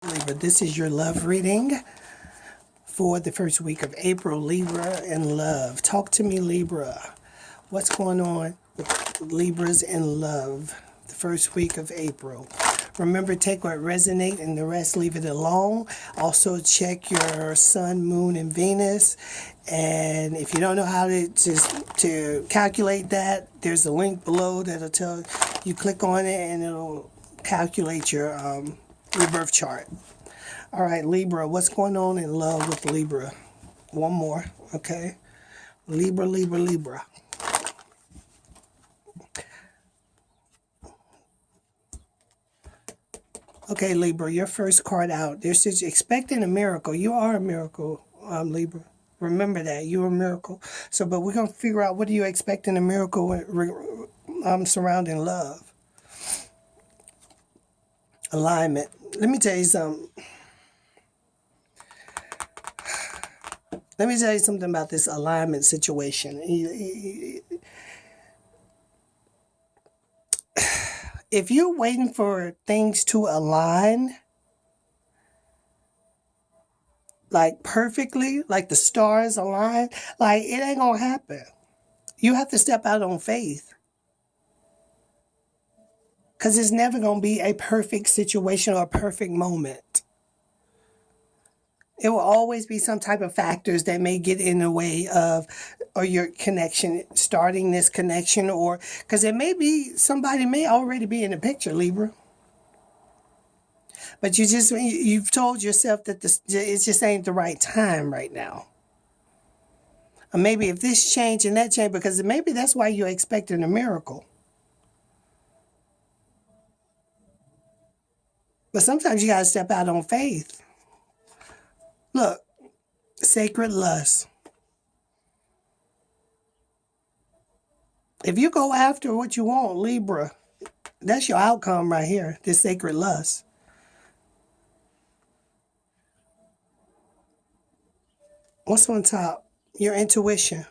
Libra, this is your love reading for the first week of April. Libra and love. Talk to me, Libra. What's going on with Libras and love the first week of April? Remember, take what resonates and the rest leave it alone. Also, check your sun, moon, and Venus. And if you don't know how to calculate that, there's a link below that'll tell you. Click on it and it'll calculate your birth chart. All right, Libra, what's going on in love with Libra? One more, okay? Libra, Libra, Libra. Okay, Libra, your first card out. This is expecting a miracle. You are a miracle, Libra. Remember that. You're a miracle. So, but we're going to figure out, what are you expecting a miracle surrounding love? Alignment. Let me tell you something. Let me tell you something about this alignment situation. If you're waiting for things to align, like perfectly, like the stars align, like it ain't gonna happen. You have to step out on faith. Because it's never gonna be a perfect situation or a perfect moment. It will always be some type of factors that may get in the way of, or your connection, starting this connection, or because it may be somebody may already be in the picture, Libra. But you've told yourself that it just ain't the right time right now. Or maybe if this change and that change, because maybe that's why you're expecting a miracle. But sometimes you got to step out on faith. Look, sacred lust. If you go after what you want, Libra, that's your outcome right here, this sacred lust. What's on top? Your intuition.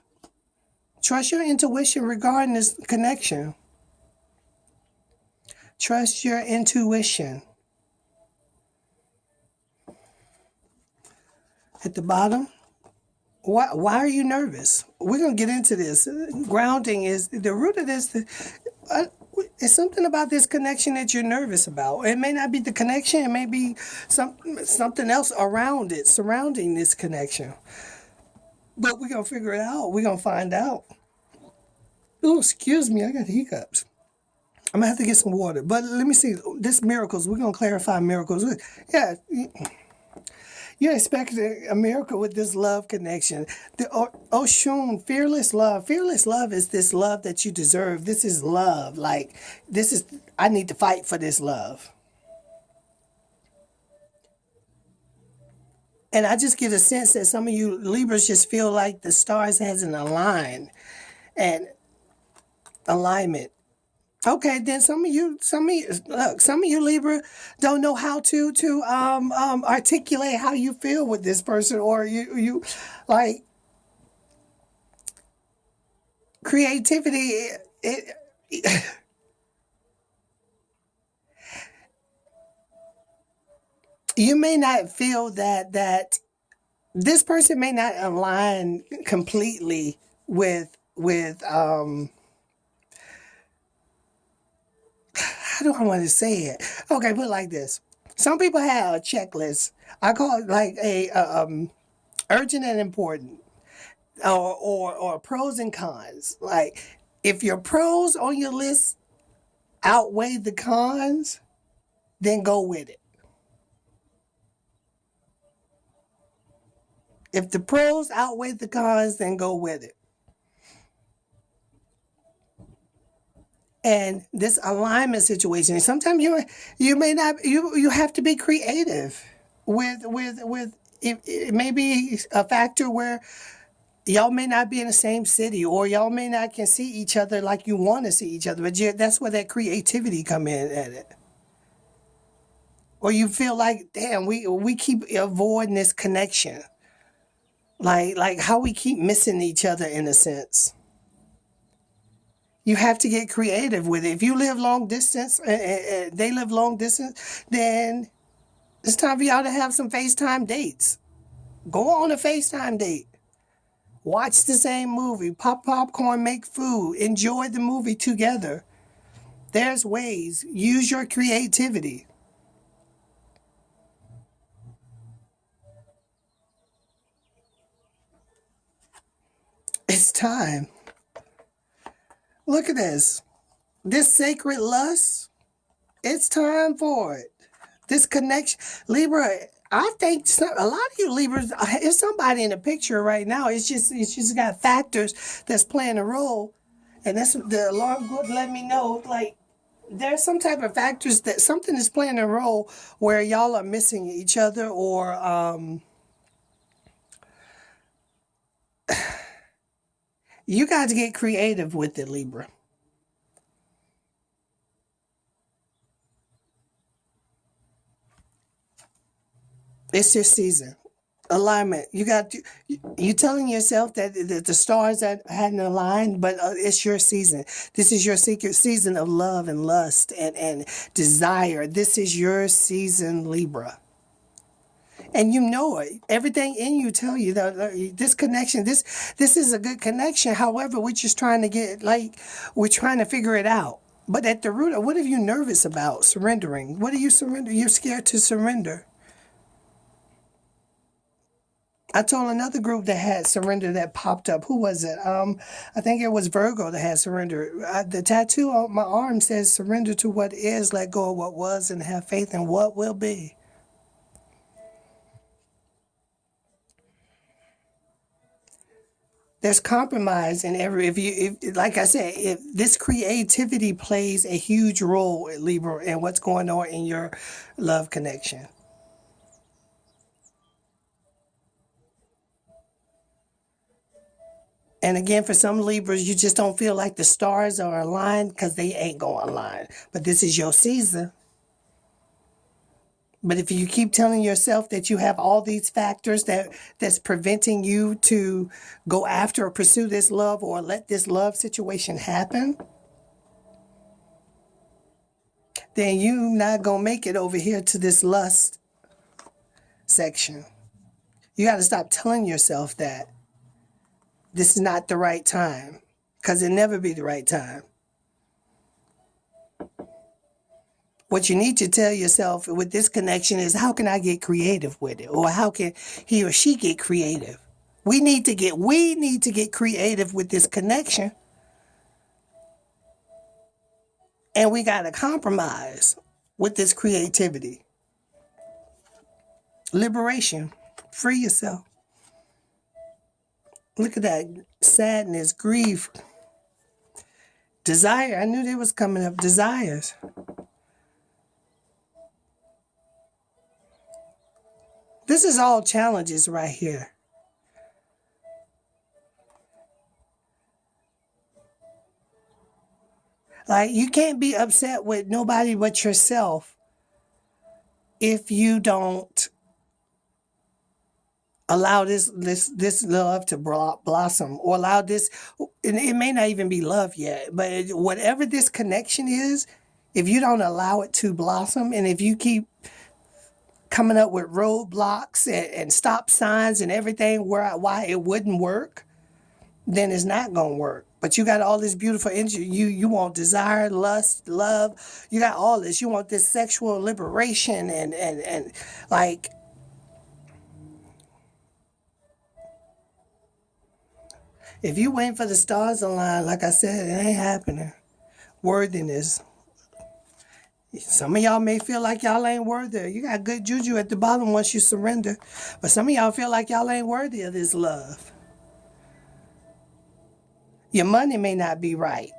Trust your intuition regarding this connection. Trust your intuition. At the bottom, why are you nervous? We're going to get into this. Grounding is the root of this. It's something about this connection that you're nervous about. It may not be the connection. It may be something else around it, surrounding this connection. But we're going to figure it out. We're going to find out. Oh, excuse me. I got hiccups. I'm going to have to get some water. But let me see. This miracles. We're going to clarify miracles. Yeah. You're expecting a miracle with this love connection. The Oshun, fearless love. Fearless love is this love that you deserve. This is love. Like, I need to fight for this love. And I just get a sense that some of you Libras just feel like the stars hasn't aligned. And alignment. Okay, then some of you Libra don't know how to articulate how you feel with this person, or you like creativity. You may not feel that this person may not align completely with how do I want to say it? Okay, put it like this. Some people have a checklist. I call it like a urgent and important, or pros and cons. Like, if your pros on your list outweigh the cons, then go with it. If the pros outweigh the cons, then go with it. And this alignment situation, sometimes you may not, you have to be creative with it may be a factor where y'all may not be in the same city, or y'all may not can see each other like you want to see each other, but that's where that creativity come in at it. Or you feel like, damn, we keep avoiding this connection. Like how we keep missing each other in a sense. You have to get creative with it. If you live long distance, they live long distance, then It's time for y'all to have some FaceTime dates. Go on a FaceTime date. Watch the same movie. Pop popcorn, make food. Enjoy the movie together. There's ways. Use your creativity. It's time. Look at this. This sacred lust, it's time for it. This connection. Libra, I think a lot of you Libras, if somebody in the picture right now, it's just got factors that's playing a role. And that's the alarm would let me know, like, there's some type of factors that something is playing a role where y'all are missing each other, or you got to get creative with it, Libra. It's your season. Alignment. You telling yourself that the stars that hadn't aligned, but it's your season. This is your secret season of love and lust and desire. This is your season, Libra. And you know it. Everything in you tell you that this connection, this is a good connection. However, we're just trying to we're trying to figure it out. But at the root of, what are you nervous about? Surrendering. What are you surrender? You're scared to surrender. I told another group that had surrender that popped up. Who was it? I think it was Virgo that had surrender. The tattoo on my arm says surrender to what is, let go of what was, and have faith in what will be. There's compromise in every, if like I said, if this creativity plays a huge role, Libra, in what's going on in your love connection. And again, for some Libras, you just don't feel like the stars are aligned because they ain't going to align. But this is your season. But if you keep telling yourself that you have all these factors that's preventing you to go after or pursue this love or let this love situation happen, then you not going to make it over here to this lust section. You got to stop telling yourself that this is not the right time, because it never be the right time. What you need to tell yourself with this connection is, how can I get creative with it? Or how can he or she get creative? We need to get creative with this connection. And we got to compromise with this creativity. Liberation. Free yourself. Look at that. Sadness, grief, desire. I knew they was coming up. Desires. This is all challenges right here. Like, you can't be upset with nobody but yourself if you don't allow this love to blossom, or allow this, and it may not even be love yet, but whatever this connection is, if you don't allow it to blossom, and if you keep coming up with roadblocks and stop signs and everything why it wouldn't work, then it's not gonna work. But you got all this beautiful energy. You want desire, lust, love. You got all this. You want this sexual liberation and like, if you wait for the stars to align, like I said, it ain't happening. Worthiness. Some of y'all may feel like y'all ain't worthy. You got good juju at the bottom once you surrender. But some of y'all feel like y'all ain't worthy of this love. Your money may not be right.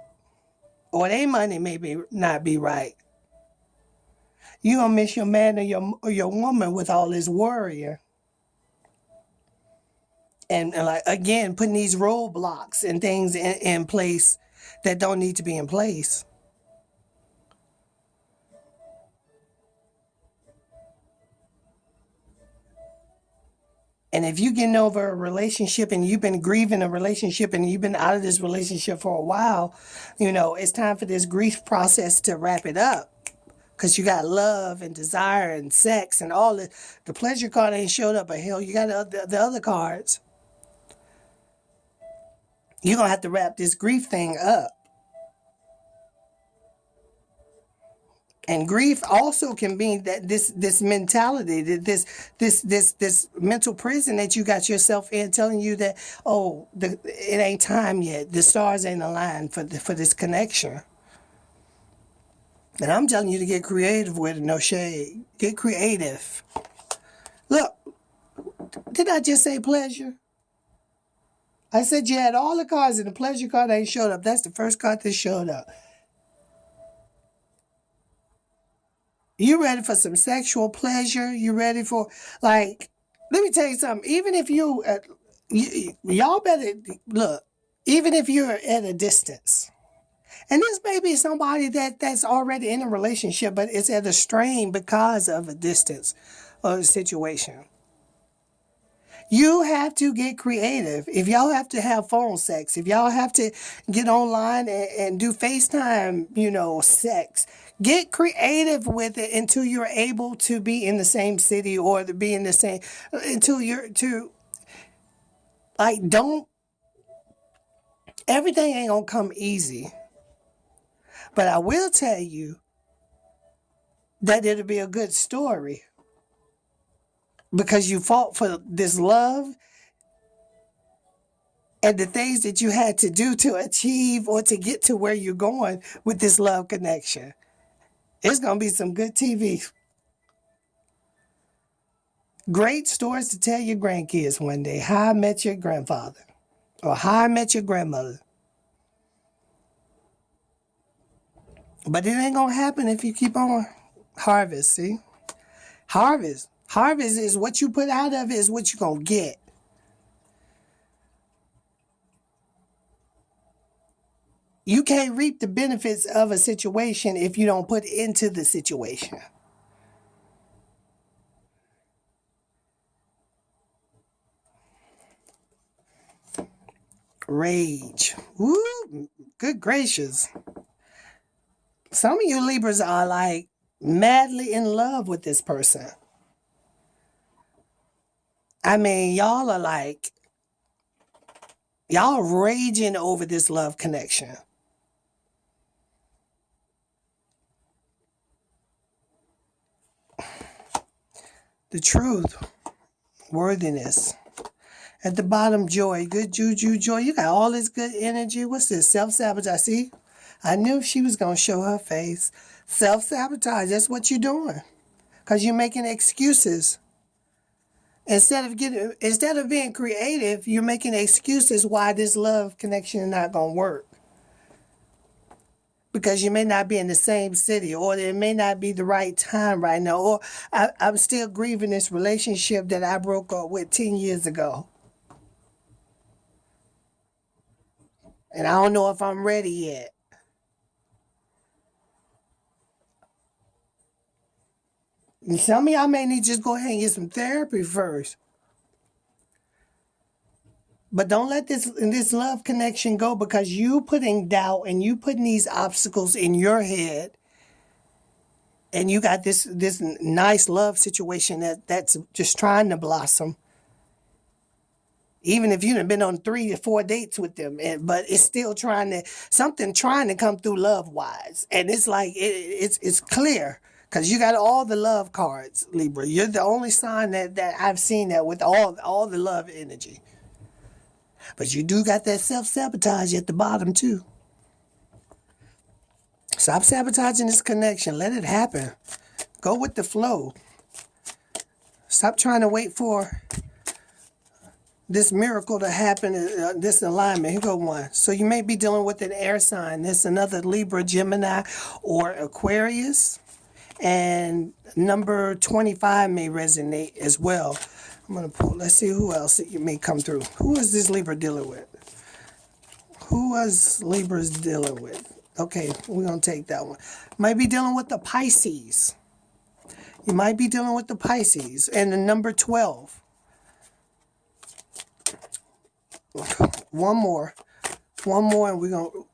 Or their money may not be right. You gonna miss your man or your woman with all this worrying. And like, again, putting these roadblocks and things in place that don't need to be in place. And if you're getting over a relationship and you've been grieving a relationship and you've been out of this relationship for a while, it's time for this grief process to wrap it up. Because you got love and desire and sex and all the pleasure card ain't showed up, but hell, you got the other cards. You're going to have to wrap this grief thing up. And grief also can be that this mentality, that this mental prison that you got yourself in, telling you that, oh, it ain't time yet. The stars ain't aligned for this connection. And I'm telling you to get creative with it, no shade. Get creative. Look, did I just say pleasure? I said you had all the cards and the pleasure card ain't showed up. That's the first card that showed up. You ready for some sexual pleasure? You ready for, like, let me tell you something. Even if y'all better, look, even if you're at a distance, and this may be somebody that's already in a relationship, but it's at a strain because of a distance or a situation. You have to get creative. If y'all have to have phone sex, if y'all have to get online and do FaceTime, sex, get creative with it until you're able to be in the same city or to be in the same, until everything ain't gonna come easy. But I will tell you that it'll be a good story because you fought for this love and the things that you had to do to achieve or to get to where you're going with this love connection. It's going to be some good TV. Great stories to tell your grandkids one day. How I Met Your Grandfather or How I Met Your Grandmother. But it ain't going to happen if you keep on harvest, see? Harvest. Harvest is what you put out of it is what you're going to get. You can't reap the benefits of a situation if you don't put into the situation. Rage. Woo, good gracious. Some of you Libras are like madly in love with this person. I mean, y'all raging over this love connection. The truth, worthiness. At the bottom, joy, good juju, joy. You got all this good energy. What's this? Self-sabotage. See, I knew she was going to show her face. Self-sabotage, that's what you're doing. Because you're making excuses. Instead of being creative, you're making excuses why this love connection is not going to work. Because you may not be in the same city, or it may not be the right time right now, or I'm still grieving this relationship that I broke up with 10 years ago. And I don't know if I'm ready yet. And some of y'all may need to just go ahead and get some therapy first. But don't let this love connection go because you putting doubt and you putting these obstacles in your head. And you got this nice love situation that's just trying to blossom. Even if you've been on 3 to 4 dates with them, but it's still trying to come through love-wise. And it's like, it's clear because you got all the love cards, Libra. You're the only sign that I've seen that with all the love energy. But you do got that self-sabotage at the bottom, too. Stop sabotaging this connection. Let it happen. Go with the flow. Stop trying to wait for this miracle to happen, this alignment. Here go one. So you may be dealing with an air sign. There's another Libra, Gemini, or Aquarius. And number 25 may resonate as well. I'm going to pull. Let's see who else it may come through. Who is this Libra dealing with? Who was Libra's dealing with? Okay, we're going to take that one. Might be dealing with the Pisces. You might be dealing with the Pisces. And the number 12. One more, and we're going to...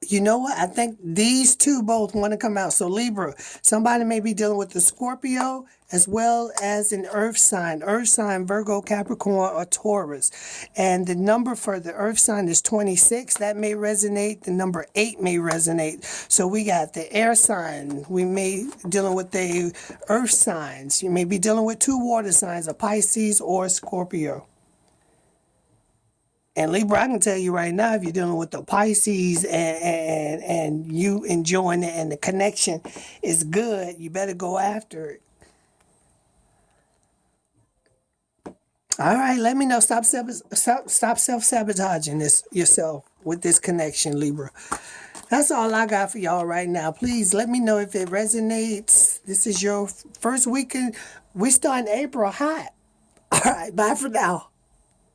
You know what? I think these two both want to come out. So Libra, somebody may be dealing with the Scorpio as well as an earth sign, Virgo, Capricorn, or Taurus. And the number for the earth sign is 26. That may resonate. The number 8 may resonate. So we got the air sign. We may dealing with the earth signs. You may be dealing with two water signs, a Pisces or a Scorpio. And Libra, I can tell you right now, if you're dealing with the Pisces and you enjoying it and the connection is good, you better go after it. All right, let me know. Stop self-sabotaging this yourself with this connection, Libra. That's all I got for y'all right now. Please let me know if it resonates. This is your first weekend. We start in April hot. All right, bye for now.